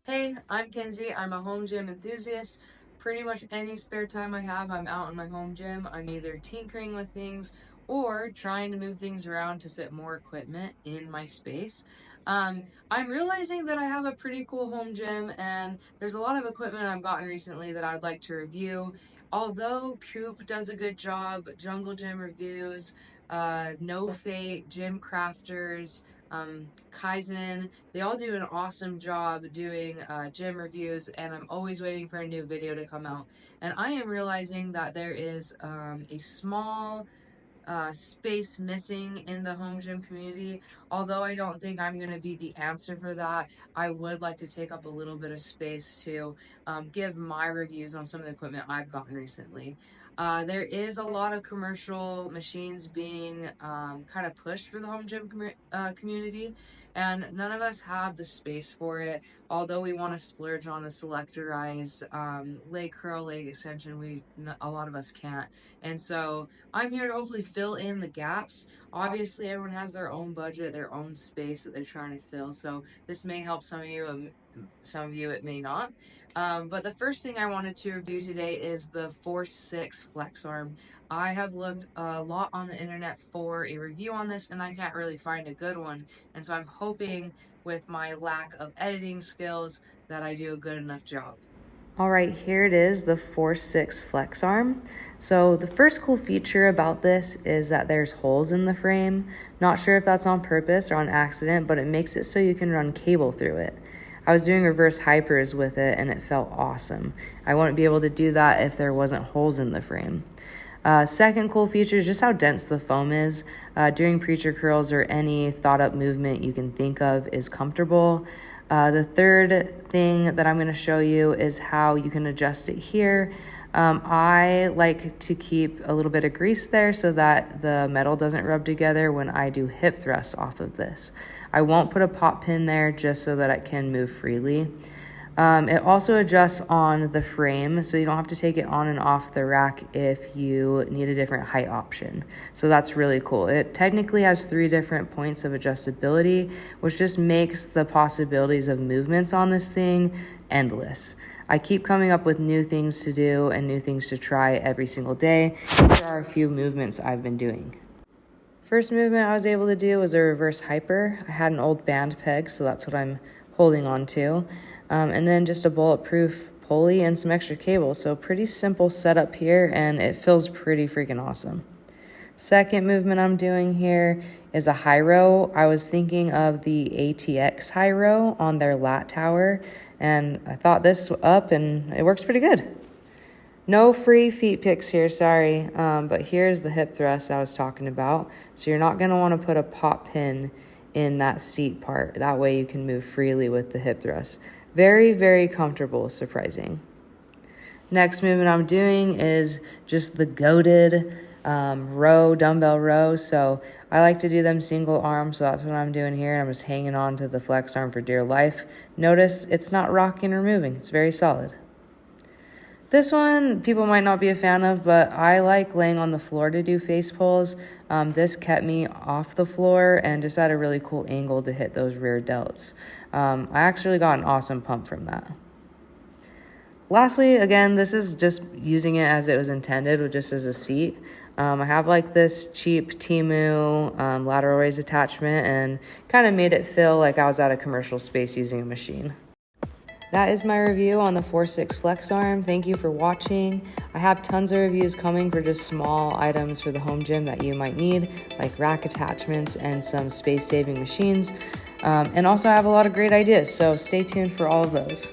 Hey, I'm Kenzie. I'm a home gym enthusiast. Pretty much any spare time I have, I'm out in my home gym. I'm either tinkering with things or trying to move things around to fit more equipment in my space. I'm realizing that I have a pretty cool home gym, and there's a lot of equipment I've gotten recently that I'd like to review. Although Coop does a good job, Jungle Gym Reviews, No Fate, Gym Crafters, Kaizen, they all do an awesome job doing gym reviews, and I'm always waiting for a new video to come out. And I am realizing that there is a small space missing in the home gym community. Although I don't think I'm going to be the answer for that, I would like to take up a little bit of space to give my reviews on some of the equipment I've gotten recently. There is a lot of commercial machines being kind of pushed for the home gym community, and none of us have the space for it. Although we want to splurge on a selectorized leg curl, leg extension, a lot of us can't. And so I'm here to hopefully fill in the gaps. Obviously, everyone has their own budget, their own space that they're trying to fill. So this may help some of you, it may not. But the first thing I wanted to review today is the Force 6 Flex Arm. I have looked a lot on the internet for a review on this, and I can't really find a good one. And so I'm hoping with my lack of editing skills that I do a good enough job. All right, here it is, the Force 6 Flex Arm. So the first cool feature about this is that there's holes in the frame. Not sure if that's on purpose or on accident, but it makes it so you can run cable through it. I was doing reverse hypers with it and it felt awesome. I wouldn't be able to do that if there wasn't holes in the frame. Second cool feature is just how dense the foam is. Doing preacher curls or any thought up movement you can think of is comfortable. The third thing that I'm going to show you is how you can adjust it here. I like to keep a little bit of grease there so that the metal doesn't rub together when I do hip thrusts off of this. I won't put a pop pin there just so that it can move freely. It also adjusts on the frame, so you don't have to take it on and off the rack if you need a different height option. So that's really cool. It technically has 3 different points of adjustability, which just makes the possibilities of movements on this thing endless. I keep coming up with new things to do and new things to try every single day. Here are a few movements I've been doing. First movement I was able to do was a reverse hyper. I had an old band peg, so that's what I'm holding on to. And then just a bulletproof pulley and some extra cable. So pretty simple setup here, and it feels pretty freaking awesome. Second movement I'm doing here is a high row. I was thinking of the ATX high row on their lat tower, and I thought this up, and it works pretty good. No free feet pics here, sorry, but here's the hip thrust I was talking about. So you're not going to want to put a pop pin in that seat part. That way you can move freely with the hip thrust. Very, very comfortable, surprising. Next movement I'm doing is just the goated row, dumbbell row. So I like to do them single arm, so that's what I'm doing here. I'm just hanging on to the flex arm for dear life. Notice it's not rocking or moving. It's very solid. This one people might not be a fan of, but I like laying on the floor to do face pulls. This kept me off the floor and just at a really cool angle to hit those rear delts. I actually got an awesome pump from that. Lastly, again, this is just using it as it was intended, just as a seat. I have like this cheap Temu lateral raise attachment and kind of made it feel like I was at a commercial space using a machine. That is my review on the Force 6 Flex Arm. Thank you for watching. I have tons of reviews coming for just small items for the home gym that you might need, like rack attachments and some space-saving machines. And also I have a lot of great ideas, so stay tuned for all of those.